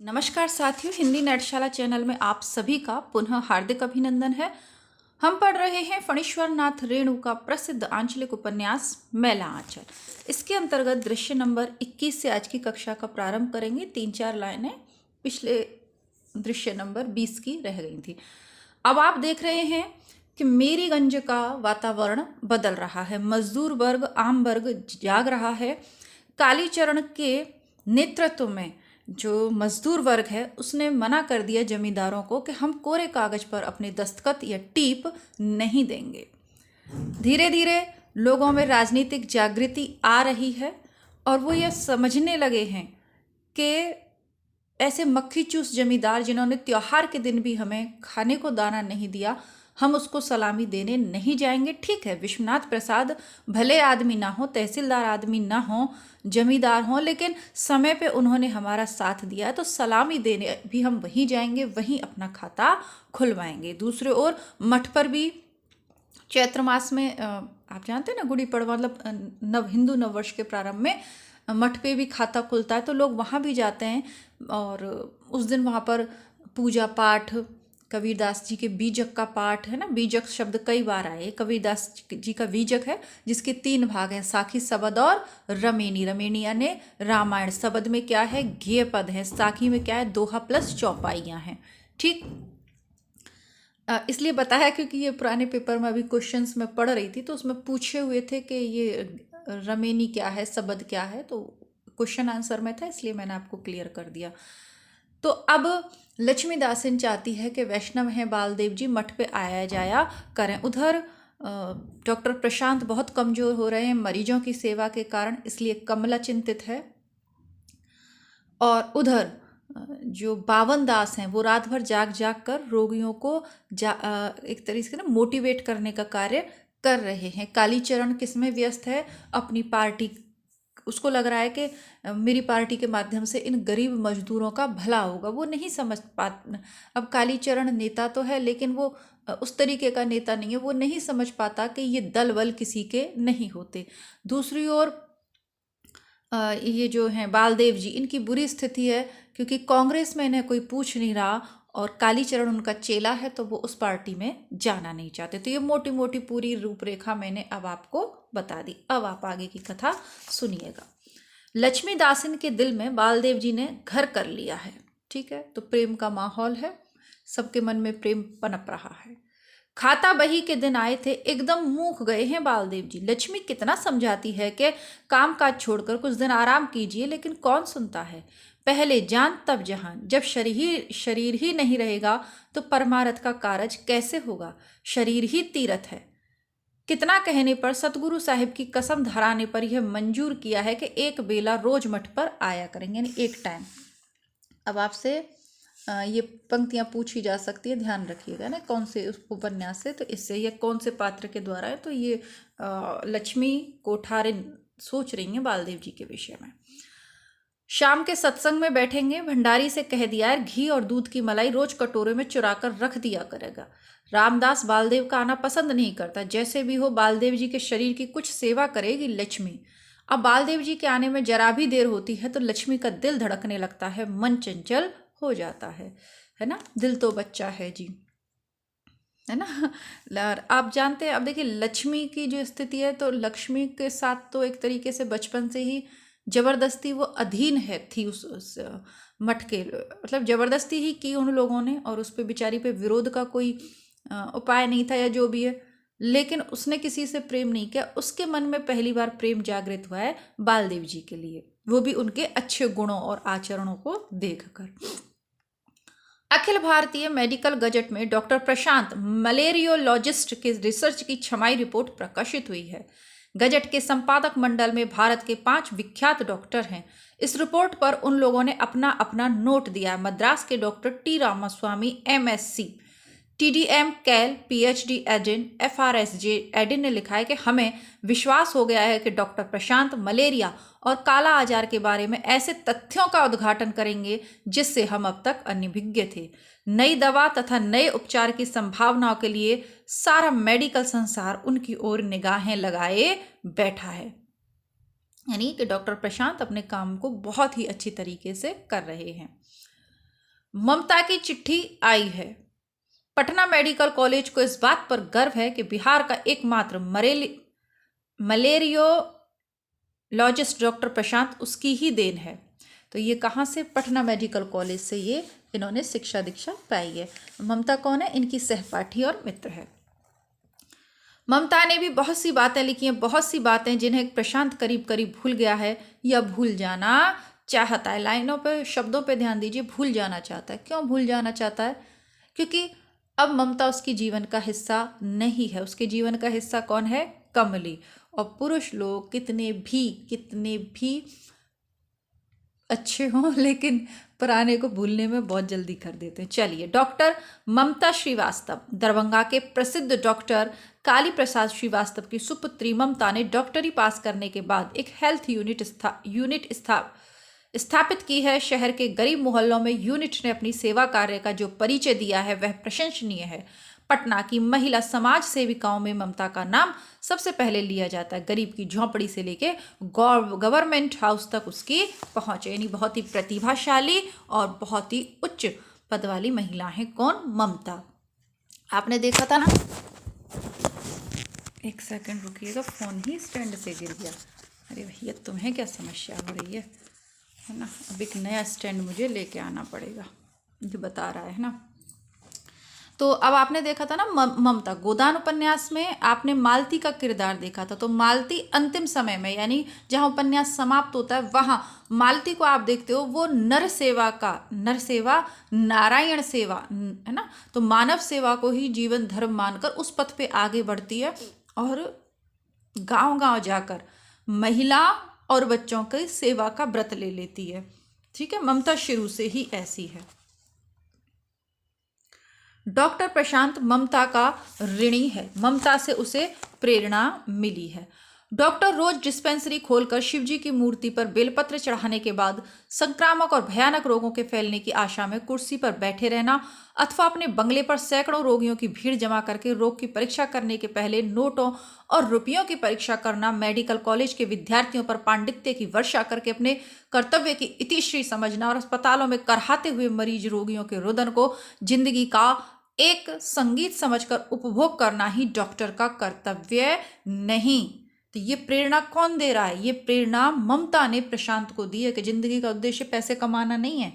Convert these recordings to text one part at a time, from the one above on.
नमस्कार साथियों, हिंदी नाट्यशाला चैनल में आप सभी का पुनः हार्दिक अभिनंदन है। हम पढ़ रहे हैं फणीश्वर नाथ रेणु का प्रसिद्ध आंचलिक उपन्यास मैला आंचल। इसके अंतर्गत दृश्य नंबर 21 से आज की कक्षा का प्रारंभ करेंगे। 3-4 लाइनें पिछले दृश्य नंबर 20 की रह गई थी। अब आप देख रहे हैं कि मेरीगंज का वातावरण बदल रहा है। मजदूर वर्ग, आम वर्ग जाग रहा है। कालीचरण के नेतृत्व में जो मजदूर वर्ग है उसने मना कर दिया जमींदारों को कि हम कोरे कागज पर अपने दस्तखत या टीप नहीं देंगे। धीरे धीरे लोगों में राजनीतिक जागृति आ रही है और वो ये समझने लगे हैं कि ऐसे मक्खी चूस जमींदार जिन्होंने त्योहार के दिन भी हमें खाने को दाना नहीं दिया, हम उसको सलामी देने नहीं जाएंगे। ठीक है, विश्वनाथ प्रसाद भले आदमी ना हो, तहसीलदार आदमी ना हो, जमींदार हों, लेकिन समय पे उन्होंने हमारा साथ दिया है तो सलामी देने भी हम वहीं जाएंगे, वहीं अपना खाता खुलवाएंगे। दूसरी ओर मठ पर भी चैत्र मास में आप जानते हैं ना, गुड़ी पड़वा मतलब हिंदू नववर्ष के प्रारंभ में मठ पे भी खाता खुलता है, तो लोग वहाँ भी जाते हैं और उस दिन वहाँ पर पूजा पाठ, कबीरदास जी के बीजक का पाठ है ना। बीजक शब्द कई बार आए। कबीरदास जी का बीजक है जिसके 3 भाग हैं, साखी, सबद और रमेनी। रमेनी यानी रामायण। सबद में क्या है? गेय पद है। साखी में क्या है? दोहा प्लस चौपाइयाँ हैं। ठीक, इसलिए बताया क्योंकि ये पुराने पेपर में अभी क्वेश्चंस में पढ़ रही थी तो उसमें पूछे हुए थे कि ये रमेनी क्या है, सबद क्या है, तो क्वेश्चन आंसर में था, इसलिए मैंने आपको क्लियर कर दिया। तो अब लक्ष्मीदासन चाहती है कि वैष्णव हैं बालदेव जी, मठ पे आया जाया करें। उधर डॉक्टर प्रशांत बहुत कमज़ोर हो रहे हैं मरीजों की सेवा के कारण, इसलिए कमला चिंतित है। और उधर जो बावन दास हैं वो रात भर जाग जाग कर रोगियों को एक तरीके से ना मोटिवेट करने का कार्य कर रहे हैं। कालीचरण किसमें व्यस्त है? अपनी पार्टी। उसको लग रहा है कि मेरी पार्टी के माध्यम से इन गरीब मजदूरों का भला होगा। वो नहीं समझ अब कालीचरण नेता तो है लेकिन वो उस तरीके का नेता नहीं है। वो नहीं समझ पाता कि ये दल बल किसी के नहीं होते। दूसरी ओर ये जो हैं बालदेव जी, इनकी बुरी स्थिति है क्योंकि कांग्रेस में इन्हें कोई पूछ नहीं रहा और कालीचरण उनका चेला है तो वो उस पार्टी में जाना नहीं चाहते। तो ये मोटी मोटी पूरी रूपरेखा मैंने अब आपको बता दी। अब आप आगे की कथा सुनिएगा। लक्ष्मीदासन के दिल में बालदेव जी ने घर कर लिया है। ठीक है, तो प्रेम का माहौल है, सबके मन में प्रेम पनप रहा है। खाता बही के दिन आए थे, एकदम मूक गए हैं बालदेव जी। लक्ष्मी कितना समझाती है कि काम काज छोड़कर कुछ दिन आराम कीजिए, लेकिन कौन सुनता है। पहले जान तब जहान। जब शरीर ही नहीं रहेगा तो परमार्थ का कारज कैसे होगा? शरीर ही तीर्थ है। कितना कहने पर, सतगुरु साहिब की कसम धराने पर यह मंजूर किया है कि एक बेला रोज मठ पर आया करेंगे, यानी एक टाइम। अब आपसे ये पंक्तियां पूछी जा सकती है, ध्यान रखिएगा ना कौन से उस उपन्यास से, तो इससे यह कौन से पात्र के द्वारा है। तो ये लक्ष्मी कोठारे सोच रही हैं बालदेव जी के विषय में। शाम के सत्संग में बैठेंगे। भंडारी से कह दिया है घी और दूध की मलाई रोज कटोरे में चुरा कर रख दिया करेगा। रामदास बालदेव का आना पसंद नहीं करता। जैसे भी हो बालदेव जी के शरीर की कुछ सेवा करेगी लक्ष्मी। अब बालदेव जी के आने में जरा भी देर होती है तो लक्ष्मी का दिल धड़कने लगता है, मन चंचल हो जाता है ना। दिल तो बच्चा है जी, है ना। आप जानते हैं, अब देखिए लक्ष्मी की जो स्थिति है तो लक्ष्मी के साथ तो एक तरीके से बचपन से ही जबरदस्ती वो अधीन है थी उस मठ के, मतलब जबरदस्ती ही की उन लोगों ने और उस पर बेचारी पे विरोध का कोई उपाय नहीं था या जो भी है। लेकिन उसने किसी से प्रेम नहीं किया। उसके मन में पहली बार प्रेम जागृत हुआ है बालदेव जी के लिए, वो भी उनके अच्छे गुणों और आचरणों को देखकर। अखिल भारतीय मेडिकल गजट में डॉक्टर प्रशांत मलेरियोलॉजिस्ट के रिसर्च की छमाई रिपोर्ट प्रकाशित हुई है। गजट के संपादक मंडल में भारत के 5 विख्यात डॉक्टर हैं। इस रिपोर्ट पर उन लोगों ने अपना अपना नोट दिया। मद्रास के doctor T Ramaswamy MSc, TDM कैल PhD एडिन, FRSJ एडिन ने लिखा है कि हमें विश्वास हो गया है कि डॉक्टर प्रशांत मलेरिया और काला आजार के बारे में ऐसे तथ्यों का उद्घाटन करेंगे जिससे हम अब तक अनभिज्ञ थे। नई दवा तथा नए उपचार की संभावनाओं के लिए सारा मेडिकल संसार उनकी ओर निगाहें लगाए बैठा है। यानी कि डॉक्टर प्रशांत अपने काम को बहुत ही अच्छी तरीके से कर रहे हैं। ममता की चिट्ठी आई है। पटना मेडिकल कॉलेज को इस बात पर गर्व है कि बिहार का एकमात्र मलेरियोलॉजिस्ट डॉक्टर प्रशांत उसकी ही देन है। तो ये कहाँ से? पटना मेडिकल कॉलेज से ये इन्होंने शिक्षा दीक्षा पाई है। ममता कौन है? इनकी सहपाठी और मित्र है। ममता ने भी बहुत सी बातें लिखी हैं, बहुत सी बातें जिन्हें प्रशांत करीब करीब भूल गया है या भूल जाना चाहता है। लाइनों पे, शब्दों पे ध्यान दीजिए। भूल जाना चाहता है। क्यों भूल जाना चाहता है? क्योंकि अब ममता उसकी जीवन का हिस्सा नहीं है। उसके जीवन का हिस्सा कौन है? कमली। और पुरुष लोग कितने भी अच्छे हों, लेकिन पुराने को भूलने में बहुत जल्दी कर देते हैं। चलिए, डॉक्टर ममता श्रीवास्तव। दरभंगा के प्रसिद्ध डॉक्टर काली प्रसाद श्रीवास्तव की सुपुत्री ममता ने डॉक्टरी पास करने के बाद एक हेल्थ यूनिट स्थापित की है। शहर के गरीब मोहल्लों में यूनिट ने अपनी सेवा कार्य का जो परिचय दिया है वह प्रशंसनीय है। पटना की महिला समाज सेविकाओं में ममता का नाम सबसे पहले लिया जाता है। गरीब की झोंपड़ी से लेके गवर्नमेंट हाउस तक उसकी पहुंच है। यानी बहुत ही प्रतिभाशाली और बहुत ही उच्च पद वाली महिला है। कौन? ममता। आपने देखा था ना, एक सेकंड रुकिएगा, फोन ही स्टैंड से गिर गया। अरे भैया, तुम्हें क्या समस्या हो रही है ना? अब एक नया स्टैंड मुझे लेके आना पड़ेगा, जो बता रहा है ना। तो अब आपने देखा था ना ममता। गोदान उपन्यास में आपने मालती का किरदार देखा था। तो मालती अंतिम समय में, यानी जहां उपन्यास समाप्त होता है, वहां मालती को आप देखते हो। वो नर सेवा नारायण सेवा है ना। तो मानव सेवा को ही जीवन धर्म मानकर उस पथ पे आगे बढ़ती है और गांव गांव जाकर महिला और बच्चों की सेवा का व्रत ले लेती है। ठीक है, ममता शुरू से ही ऐसी है। डॉक्टर प्रशांत ममता का ऋणी है। ममता से उसे प्रेरणा मिली है। डॉक्टर रोज डिस्पेंसरी खोलकर शिवजी की मूर्ति पर बेलपत्र चढ़ाने के बाद संक्रामक और भयानक रोगों के फैलने की आशा में कुर्सी पर बैठे रहना अथवा अपने बंगले पर सैकड़ों रोगियों की भीड़ जमा करके रोग की परीक्षा करने के पहले नोटों और रुपयों की परीक्षा करना, मेडिकल कॉलेज के विद्यार्थियों पर पांडित्य की वर्षा करके अपने कर्तव्य की इतिश्री समझना और अस्पतालों में करहाते हुए मरीज रोगियों के रुदन को जिंदगी का एक संगीत समझकर उपभोग करना ही डॉक्टर का कर्तव्य नहीं। तो ये प्रेरणा कौन दे रहा है? ये प्रेरणा ममता ने प्रशांत को दी है कि जिंदगी का उद्देश्य पैसे कमाना नहीं है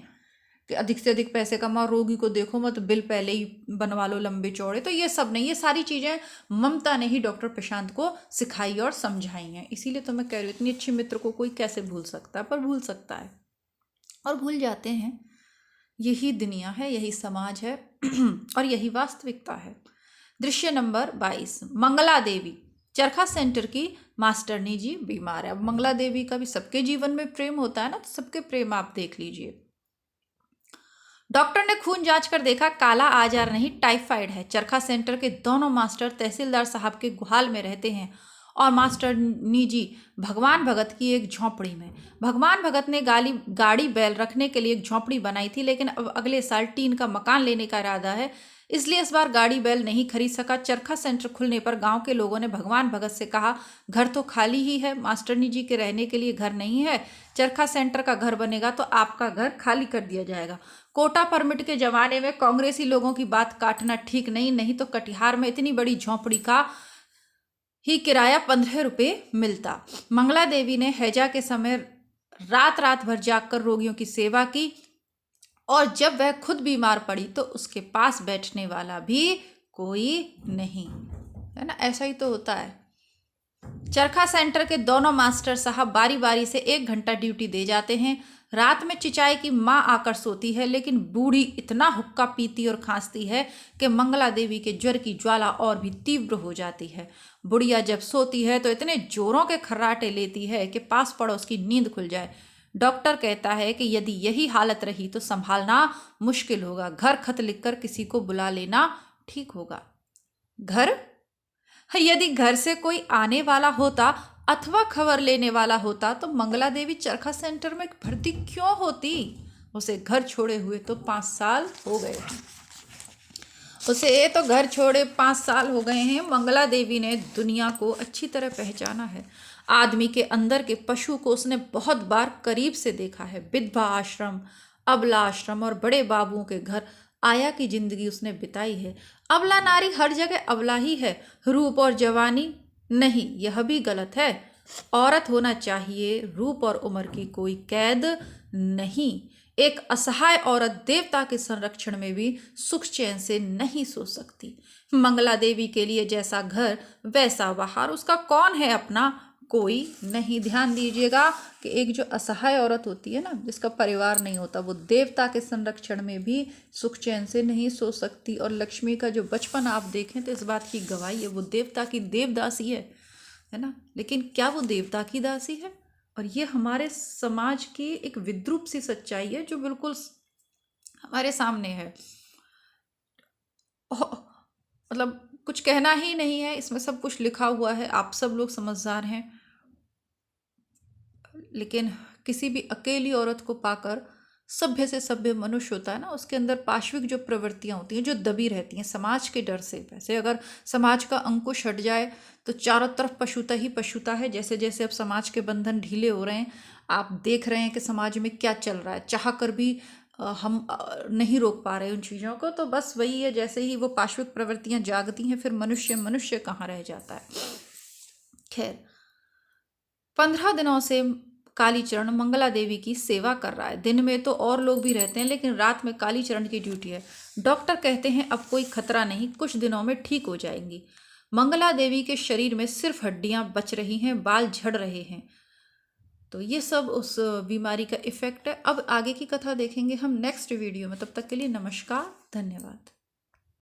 कि अधिक से अधिक पैसे कमाओ, रोगी को देखो मत, बिल पहले ही बनवा लो लंबे चौड़े। तो ये सब नहीं, ये सारी चीजें ममता ने ही डॉक्टर प्रशांत को सिखाई और समझाई हैं। इसीलिए तो मैं कह रही हूँ, इतनी अच्छी मित्र को कोई कैसे भूल सकता है? पर भूल सकता है और भूल जाते हैं। यही दुनिया है, यही समाज है और यही वास्तविकता है। दृश्य नंबर 22। मंगला देवी चरखा सेंटर की मास्टरनी जी बीमार है। अब मंगला देवी का भी सबके जीवन में प्रेम होता है ना, तो सबके प्रेम आप देख लीजिए। डॉक्टर ने खून जांच कर देखा, काला आजार नहीं, टाइफाइड है। चरखा सेंटर के दोनों मास्टर तहसीलदार साहब के गुहाल में रहते हैं और मास्टरनी जी भगवान भगत की एक झोंपड़ी में। भगवान भगत ने गाड़ी बैल रखने के लिए एक झोंपड़ी बनाई थी, लेकिन अब अगले साल टीन का मकान लेने का इरादा है, इसलिए इस बार गाड़ी बैल नहीं खरीद सका। चरखा सेंटर खुलने पर गांव के लोगों ने भगवान भगत से कहा, घर तो खाली ही है, मास्टरनी जी के रहने के लिए घर नहीं है। चरखा सेंटर का घर बनेगा तो आपका घर खाली कर दिया जाएगा। कोटा परमिट के जमाने में कांग्रेसी लोगों की बात काटना ठीक नहीं तो कटिहार में इतनी बड़ी झोंपड़ी का ही किराया 15 रुपये मिलता। मंगला देवी ने हैजा के समय रात भर जागकर रोगियों की सेवा की और जब वह खुद बीमार पड़ी तो उसके पास बैठने वाला भी कोई नहीं, है ना। ऐसा ही तो होता है। चरखा सेंटर के दोनों मास्टर साहब बारी बारी से 1 घंटा ड्यूटी दे जाते हैं। रात में चिचाई की माँ आकर सोती है, लेकिन बूढ़ी इतना हुक्का पीती और खांसती है कि मंगला देवी के ज्वर की ज्वाला और भी तीव्र हो जाती है। बुढ़िया जब सोती है तो इतने जोरों के खर्राटे लेती है कि पास पड़ोस की नींद खुल जाए। डॉक्टर कहता है कि यदि यही हालत रही तो संभालना मुश्किल होगा। घर खत लिखकर किसी को बुला लेना ठीक होगा। घर, यदि घर से कोई आने वाला होता अथवा खबर लेने वाला होता तो मंगला देवी चरखा सेंटर में भर्ती क्यों होती? उसे घर छोड़े हुए तो 5 साल हो गए हैं। उसे तो घर छोड़े 5 साल हो गए हैं। मंगला देवी ने दुनिया को अच्छी तरह पहचाना है। आदमी के अंदर के पशु को उसने बहुत बार करीब से देखा है। विधवा आश्रम, अबला आश्रम और बड़े बाबुओं के घर आया की जिंदगी उसने बिताई है। अबला नारी हर जगह अबला ही है, रूप और जवानी नहीं, यह भी गलत है। औरत होना चाहिए, रूप और उम्र की कोई कैद नहीं। एक असहाय औरत देवता के संरक्षण में भी सुख चैन से नहीं सो सकती। मंगला देवी के लिए जैसा घर वैसा बाहर, उसका कौन है अपना, कोई नहीं। ध्यान दीजिएगा कि एक जो असहाय औरत होती है ना, जिसका परिवार नहीं होता, वो देवता के संरक्षण में भी सुख चैन से नहीं सो सकती। और लक्ष्मी का जो बचपन आप देखें तो इस बात की गवाही है, वो देवता की देवदासी है ना। लेकिन क्या वो देवता की दासी है? और ये हमारे समाज की एक विद्रूप सी सच्चाई है जो बिल्कुल हमारे सामने है। मतलब कुछ कहना ही नहीं है, इसमें सब कुछ लिखा हुआ है, आप सब लोग समझदार हैं। लेकिन किसी भी अकेली औरत को पाकर सभ्य से सभ्य मनुष्य होता है ना, उसके अंदर पाश्विक जो प्रवृत्तियां होती हैं जो दबी रहती हैं समाज के डर से। वैसे अगर समाज का अंकुश हट जाए तो चारों तरफ पशुता ही पशुता है। जैसे जैसे अब समाज के बंधन ढीले हो रहे हैं, आप देख रहे हैं कि समाज में क्या चल रहा है, चाह कर भी हम नहीं रोक पा रहे उन चीज़ों को। तो बस वही है, जैसे ही वो पाश्विक प्रवृत्तियां जागती हैं फिर मनुष्य मनुष्य कहाँ रह जाता है। खैर, 15 दिनों से कालीचरण मंगला देवी की सेवा कर रहा है। दिन में तो और लोग भी रहते हैं, लेकिन रात में कालीचरण की ड्यूटी है। डॉक्टर कहते हैं अब कोई खतरा नहीं, कुछ दिनों में ठीक हो जाएंगी। मंगला देवी के शरीर में सिर्फ हड्डियां बच रही हैं, बाल झड़ रहे हैं। तो ये सब उस बीमारी का इफेक्ट है। अब आगे की कथा देखेंगे हम नेक्स्ट वीडियो में। तब तक के लिए नमस्कार, धन्यवाद।